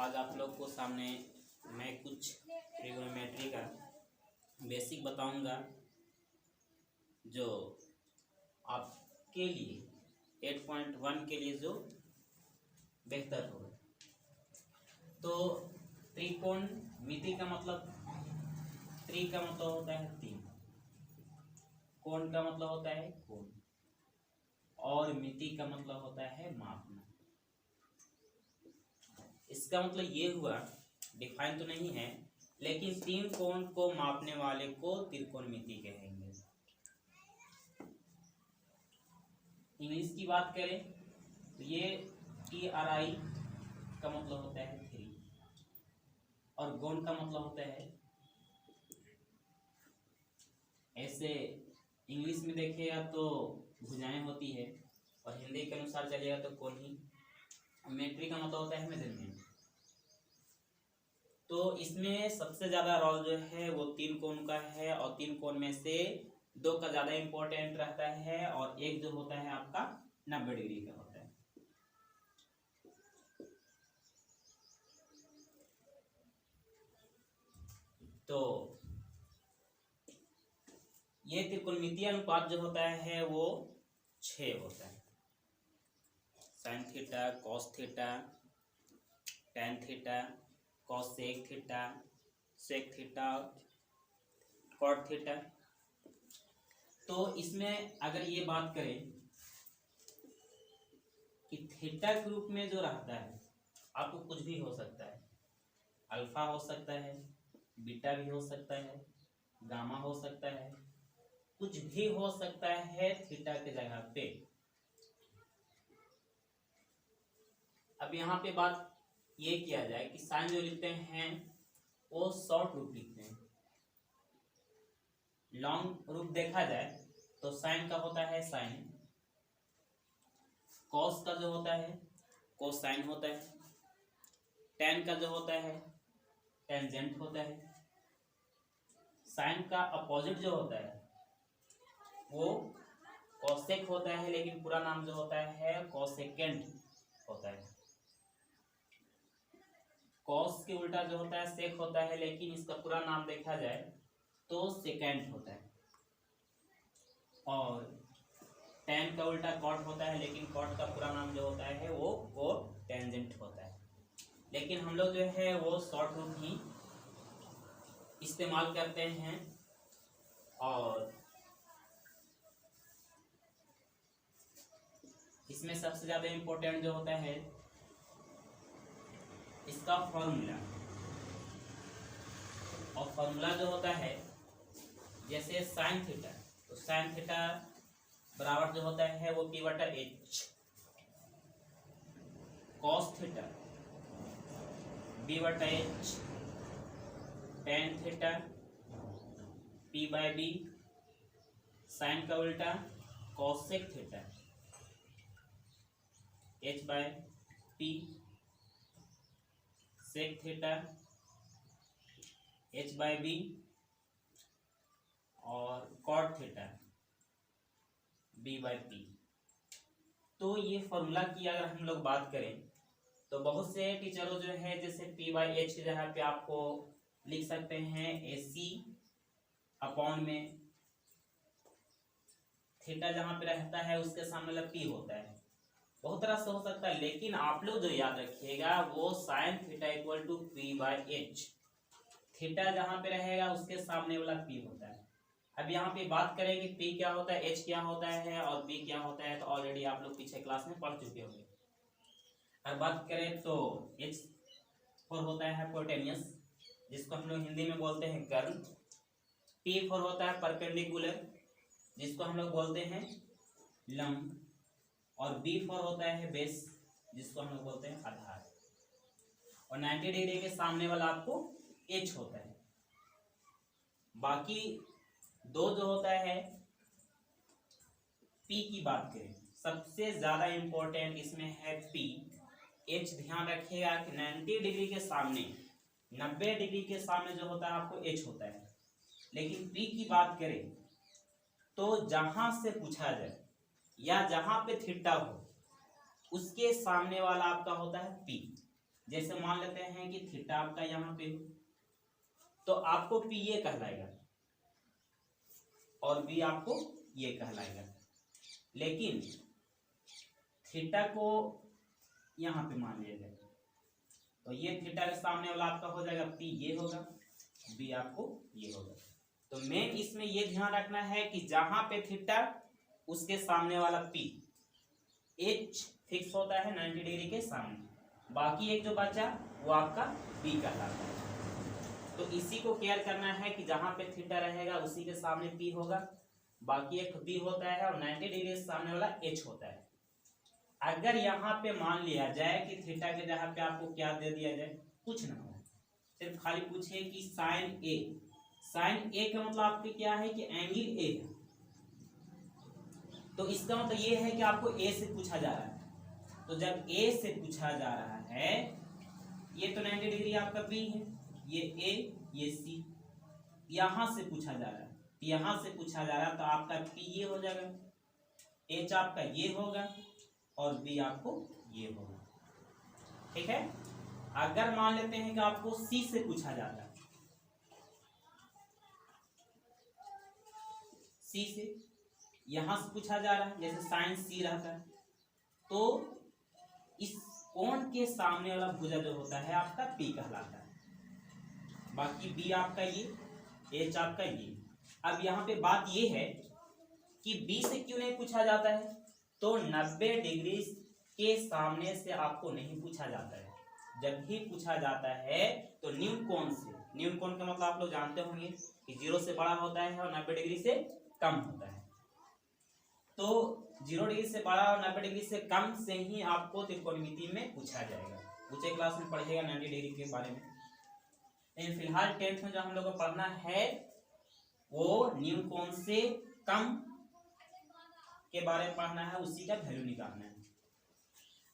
आज आप लोग को सामने मैं कुछ ट्रिग्नोमेट्री का बेसिक बताऊंगा जो आपके लिए 8.1 के लिए जो बेहतर होगा। तो त्रिकोणमिति का मतलब त्रि का मतलब होता है तीन, कोण का मतलब होता है कोण, और मिति का मतलब होता है मापना। इसका मतलब ये हुआ, डिफाइन तो नहीं है, लेकिन तीन कोण को मापने वाले को त्रिकोणमिति कहेंगे। इंग्लिश की बात करें तो ये TRI का मतलब होता है 3 और कोण का मतलब होता है, ऐसे इंग्लिश में देखिएगा तो भुजाएं होती है और हिंदी के अनुसार चलिएगा तो कोण ही। मेट्री का मतलब होता है मेजरमेंट। तो इसमें सबसे ज्यादा रोल जो है वो तीन कोण का है और तीन कोण में से दो का ज्यादा इंपॉर्टेंट रहता है और एक जो होता है आपका 90 डिग्री का होता है। तो ये त्रिकोणमितीय अनुपात जो होता है वो 6 होता है। Sine theta, cos theta, tan theta, cosec theta, sec theta, cot theta. तो इसमें अगर ये बात करें कि थीटा के रूप में जो रहता है आपको कुछ भी हो सकता है, अल्फा हो सकता है, बीटा भी हो सकता है, गामा हो सकता है, कुछ भी हो सकता है थीटा के जगह पे। अब यहाँ पे बात ये किया जाए कि साइन जो लिखते हैं वो शॉर्ट रूप लिखते हैं। लॉन्ग रूप देखा जाए तो साइन का होता है साइन, कॉस का जो होता है कोसाइन होता है, टैन का जो होता है टेंजेंट होता है, साइन का अपोजिट जो होता है वो कोसेक होता है, लेकिन पूरा नाम जो होता है कोसेकेंट होता है। कॉस के उल्टा जो होता है सेक होता है, लेकिन इसका पूरा नाम देखा जाए तो सेकेंट होता है। और टैन का उल्टा कॉट होता है, लेकिन कॉट का पूरा नाम जो होता है वो टेंजेंट होता है। लेकिन हम लोग जो है वो शॉर्ट रूप ही इस्तेमाल करते हैं। और इसमें सबसे ज्यादा इम्पोर्टेंट जो होता है इसका फॉर्मूला, और फॉर्मूला जो होता है जैसे साइन थीटा, तो साइन थीटा बराबर जो होता है वो P/H, cos theta B/H, tan theta P/B, sine का उल्टा cosec theta H/P, sec theta H/B और कॉट थीटा B/P। तो ये फॉर्मूला की अगर हम लोग बात करें तो बहुत से टीचरों जो है जैसे P/H की जगह पे आपको लिख सकते हैं AC अपॉन में थीटा जहां पे रहता है उसके सामने वाला P होता है। बहुत तरह से हो सकता है, लेकिन आप लोग जो याद रखिएगा वो sine theta equal to P/H, theta जहां पे रहेगा उसके सामने वाला P होता है। अब यहाँ पे बात करें कि P क्या होता है, H क्या होता है और P क्या होता है, तो ऑलरेडी आप लोग पीछे क्लास में पढ़ चुके होंगे। अब बात करें तो H फॉर होता है हाइपोटेनियस, जिसको हम लोग हिंदी में बोलते हैं कर्ण। P फॉर होता है परपेंडिकुलर, जिसको हम लोग बोलते हैं लंब। और B फॉर होता है बेस, जिसको हम लोग बोलते हैं आधार। और 90 डिग्री के सामने वाला आपको H होता है। बाकी दो जो होता है P की बात करें, सबसे ज्यादा इंपॉर्टेंट इसमें है P। H ध्यान रखिएगा कि 90 डिग्री के सामने, 90 डिग्री के सामने जो होता है आपको H होता है। लेकिन P की बात करें तो जहां से पूछा जाए या जहां पे थीटा हो उसके सामने वाला आपका होता है P। जैसे मान लेते हैं कि थीटा आपका यहाँ पे तो आपको पी ये कहलाएगा और बी आपको ये कहलाएगा, लेकिन थीटा को यहाँ पे मान लिया जाए तो ये थीटा के सामने वाला आपका हो जाएगा पी, ये होगा, बी आपको ये होगा। तो मेन इसमें ये ध्यान रखना है कि जहां पे थीटा उसके सामने वाला पी, एच फिक्स होता है 90 डिग्री के सामने, बाकी एक जो बचा वो आपका बी कहलाता है। तो इसी को केयर करना है कि जहां पे थीटा रहेगा उसी के सामने पी होगा, बाकी एक बी होता है और 90 डिग्री सामने वाला एच होता है। अगर यहाँ पे मान लिया जाए कि थीटा के जगह पे आपको क्या दे दिया जाए, कुछ ना हो, सिर्फ खाली पूछे कि साइन ए, साइन ए का मतलब आपके क्या है कि एंगल ए है, तो इसका मतलब ये है कि आपको ए से पूछा जा रहा है। तो जब ए से पूछा जा रहा है, ये तो 90 डिग्री आपका बी है, ये ए ये सी, यहां से पूछा जा रहा है, यहां से पूछा जा रहा है तो आपका पी ये हो जाएगा, एच आपका ये होगा और बी आपको ये होगा। ठीक है। अगर मान लेते हैं कि आपको सी से पूछा जाता है, सी से यहां से पूछा जा रहा है, जैसे साइन सी रहता है, तो इस कोण के सामने वाला भुजा जो होता है आपका पी कहलाता है, बाकी बी आपका ये, एच आपका ये। अब यहाँ पे बात ये है कि बी से क्यों नहीं पूछा जाता है, तो 90 डिग्री के सामने से आपको नहीं पूछा जाता है। जब भी पूछा जाता है तो न्यून कोण से, न्यून कोण का मतलब आप लोग जानते होंगे कि 0 से बड़ा होता है और 90 डिग्री से कम होता है। तो 0 डिग्री से बड़ा और 90 डिग्री से कम से ही आपको त्रिकोणमिति में पूछा जाएगा। ऊंचे क्लास में पढ़िएगा 90 डिग्री के बारे में, लेकिन फिलहाल 10th में जो हम लोग को पढ़ना है वो न्यून कोण से कम के बारे में पढ़ना है, उसी का वैल्यू निकालना है।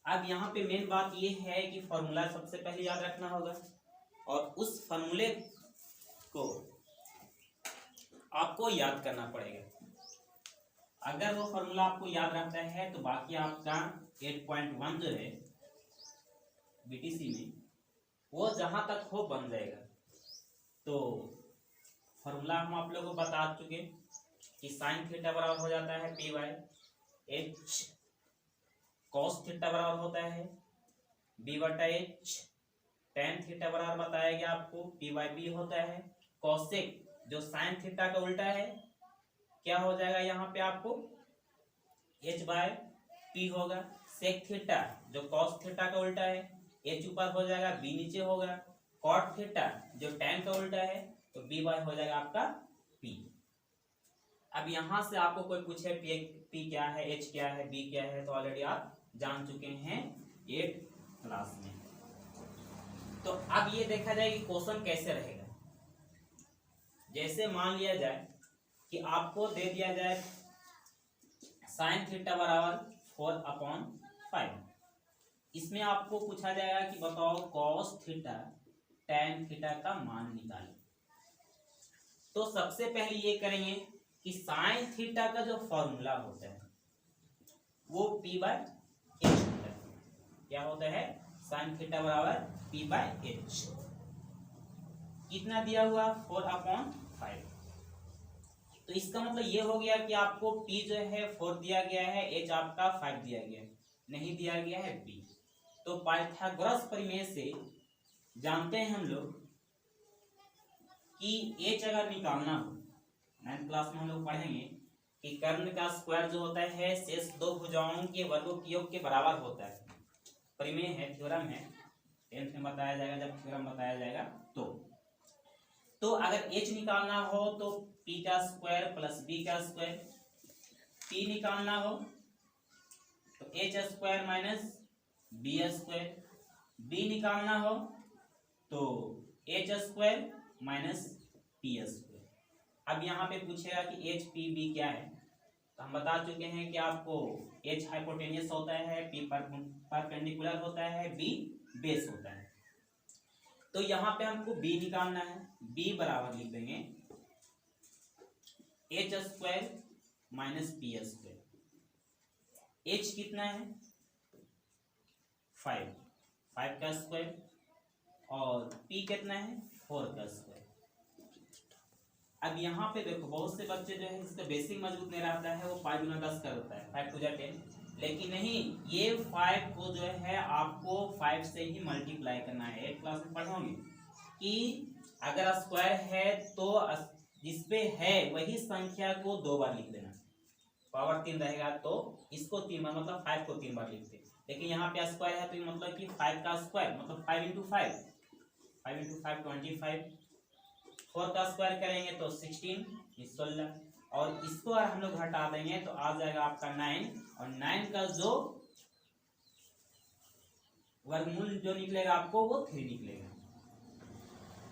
अब यहाँ पे मेन बात ये है कि फॉर्मूला सबसे पहले याद रखना होगा और उस फॉर्मूले को आपको याद करना पड़ेगा। अगर वो फॉर्मूला आपको याद रहता है तो बाकी आपका 8.1 जो है बीटीसी में वो जहां तक हो बन जाएगा। तो फॉर्मूला हम आप लोगों को बता चुके कि साइन थीटा बराबर हो जाता है P by H, cos theta बराबर होता है बी बटा एच, टेन थीटा बराबर बताया गया आपको पी बाई बी होता है, कॉसेक जो साइन थीटा का उल्टा है क्या हो जाएगा यहाँ पे आपको एच बाय पी होगा, सेक थीटा जो कॉस थीटा का उल्टा है एच ऊपर हो जाएगा बी नीचे होगा, कॉट थीटा जो टेन का उल्टा है तो बी बाय हो जाएगा आपका पी। अब यहां से आपको कोई पूछे पी क्या है, एच क्या है, बी क्या है, तो ऑलरेडी आप जान चुके हैं 8 क्लास में। तो अब ये देखा जाए कि क्वेश्चन कैसे रहेगा। जैसे मान लिया जाए कि आपको दे दिया जाए साइन थीटा बराबर 4/5, इसमें आपको पूछा जाएगा कि बताओ कॉस थीटा टेन थीटा का मान निकालें। तो सबसे पहले ये करेंगे कि साइन थीटा का जो फॉर्मूला होता है वो पी बाय एच होता है। क्या होता है? साइन थीटा बराबर पी बाय एच। कितना दिया हुआ? 4/5। तो इसका मतलब ये हो गया कि आपको p जो है 4 दिया गया है, h आपका 5 दिया गया है, नहीं दिया गया है b। तो पाइथागोरस प्रमेय से जानते हैं हम लोग कि h अगर निकालना हो, 9th क्लास में हम लोग पढ़ेंगे कि कर्ण का स्क्वायर जो होता है शेष दो भुजाओं के वर्गों के योग के बराबर होता है। प्रमेय है, थ्योरम है, 10th में बताया जाएगा जब थ्योरम बताया जाएगा। तो अगर h निकालना हो तो p का स्क्वायर प्लस b का स्क्वायर, p निकालना हो तो h square minus b square, b निकालना हो तो h square minus p square. अब यहाँ पे पूछेगा कि h p b क्या है, तो हम बता चुके हैं कि आपको h हाइपोटेनियस होता है, p परपेंडिकुलर होता है, b बेस होता है। तो यहाँ पे हमको b निकालना है, b बराबर लिख देंगे h square minus p square. h कितना है? 5, 5 का स्क्वायर, और p कितना है 4 का स्क्वायर। अब यहाँ पे देखो बहुत से बच्चे जो है इसका बेसिक मजबूत नहीं रहता है, वो 5 गुना 10 कर देता है, 5 टू जा 10, लेकिन नहीं, ये 5 को जो है आपको 5 से ही मल्टीप्लाई करना है। 8 क्लास में पढ़ोगे कि अगर स्क्वायर है तो जिसपे है वही संख्या को 2 बार लिख देना, पावर 3 रहेगा तो इसको 3 बार, मतलब 5 को 3 बार लिखते, लेकिन यहाँ पे स्क्वायर है तो मतलब कि 5 का स्क्वायर मतलब 5 इंटू 5, 5 इंटू 5 25, 4 का स्क्वायर करेंगे तो 16 16, और इसको अगर हम लोग हटा देंगे तो आ जाएगा आपका 9, और 9 का जो वर्गमूल जो निकलेगा आपको वो 3 निकलेगा।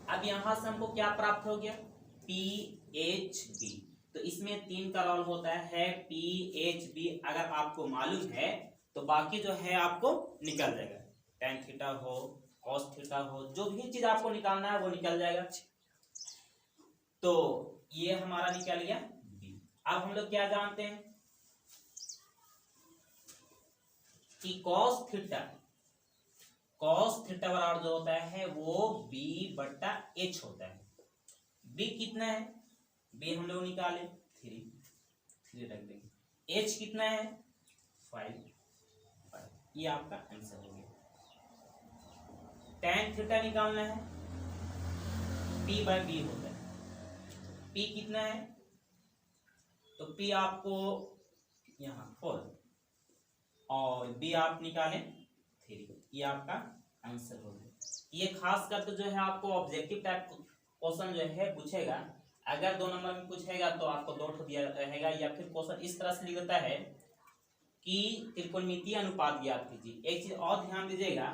अब यहां से हमको क्या प्राप्त हो गया, PHB। तो इसमें 3 का रोल होता है PHB, अगर आपको मालूम है तो बाकी जो है आपको निकल जाएगा, tan थीटा हो cos थीटा हो, जो भी चीज आपको निकालना है वो निकल जाएगा। तो ये हमारा निकल गया B। अब हम लोग क्या जानते हैं कि cos थीटा बराबर जो होता है वो B बट्टा H होता है। B कितना है, B हम लोग निकाले 3 रख देंगे, H कितना है 5, ये आपका आंसर हो गया। tan थीटा निकालना है, P बाय B होता है, P कितना है, तो P आपको यहाँ 4 और B आप निकालें 3, ये आपका आंसर हो गया। ये खास करके जो है आपको ऑब्जेक्टिव टाइप क्वेश्चन जो है पूछेगा, अगर 2 नंबर में पूछेगा तो आपको 2 दिया रहेगा, या फिर क्वेश्चन इस तरह से लिख देता है कि त्रिकोणमितीय अनुपात ज्ञात कीजिए। एक चीज और ध्यान दीजिएगा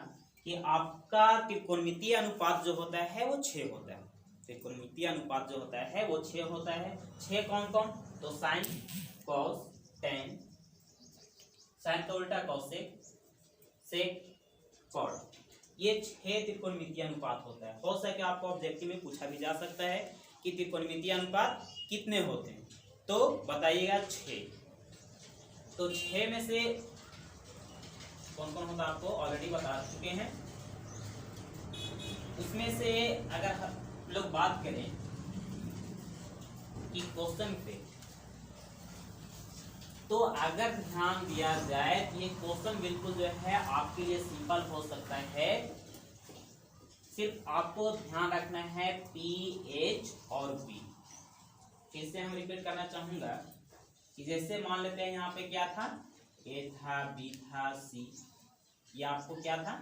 कि आपका त्रिकोणमितीय अनुपात जो होता है वो 6 होता है, त्रिकोणमितीय अनुपात जो होता है वो 6 होता है। 6 कौन कौन, तो साइन कॉस टेन, साइन का उल्टा कॉसेक, सेक कॉट, ये 6 त्रिकोणमितीय अनुपात होता है। हो सके आपको ऑब्जेक्टिव में पूछा भी जा सकता है कि त्रिकोणमितीय अनुपात कितने होते हैं, तो बताइएगा 6। तो 6 में से कौन कौन होता है आपको ऑलरेडी बता चुके हैं। उसमें से अगर हम लोग बात करें कि क्वेश्चन पे, तो अगर ध्यान दिया जाए तो ये क्वेश्चन बिल्कुल जो है आपके लिए सिंपल हो सकता है। सिर्फ आपको ध्यान रखना है PH और B। फिर से हम रिपीट करना चाहूंगा कि जैसे मान लेते हैं यहाँ पे क्या था, A था, B था, C, ये आपको क्या था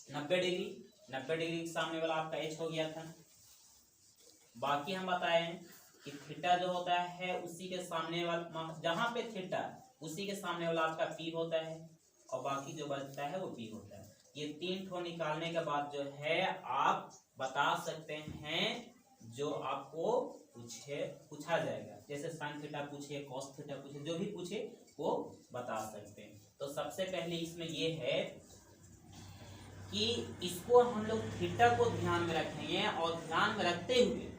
90 डिग्री, 90 डिग्री के सामने वाला आपका H हो गया था। बाकी हम बताएं कि थीटा जो होता है उसी के सामने वाला, जहां पे थीटा उसी के सामने वाला आपका P होता है, और बाकी जो बचता है वो B होता है। ये 3 ठो निकालने के बाद जो है आप बता सकते हैं जो आपको पूछा जाएगा, जैसे साइन थीटा पूछे, कॉस थीटा पूछे, जो भी पूछे वो बता सकते हैं। तो सबसे पहले इसमें ये है कि इसको हम लोग थीटा को ध्यान में रखेंगे, और ध्यान में रखते हुए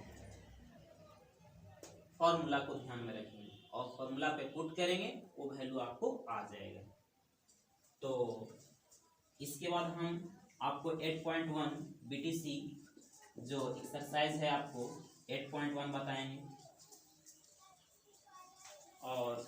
फॉर्मूला को ध्यान में रखेंगे, और फॉर्मूला पे पुट करेंगे, वो वैल्यू आपको आ जाएगा। तो इसके बाद हम आपको 8.1 BTC जो एक्सरसाइज है आपको 8.1 बताएंगे, और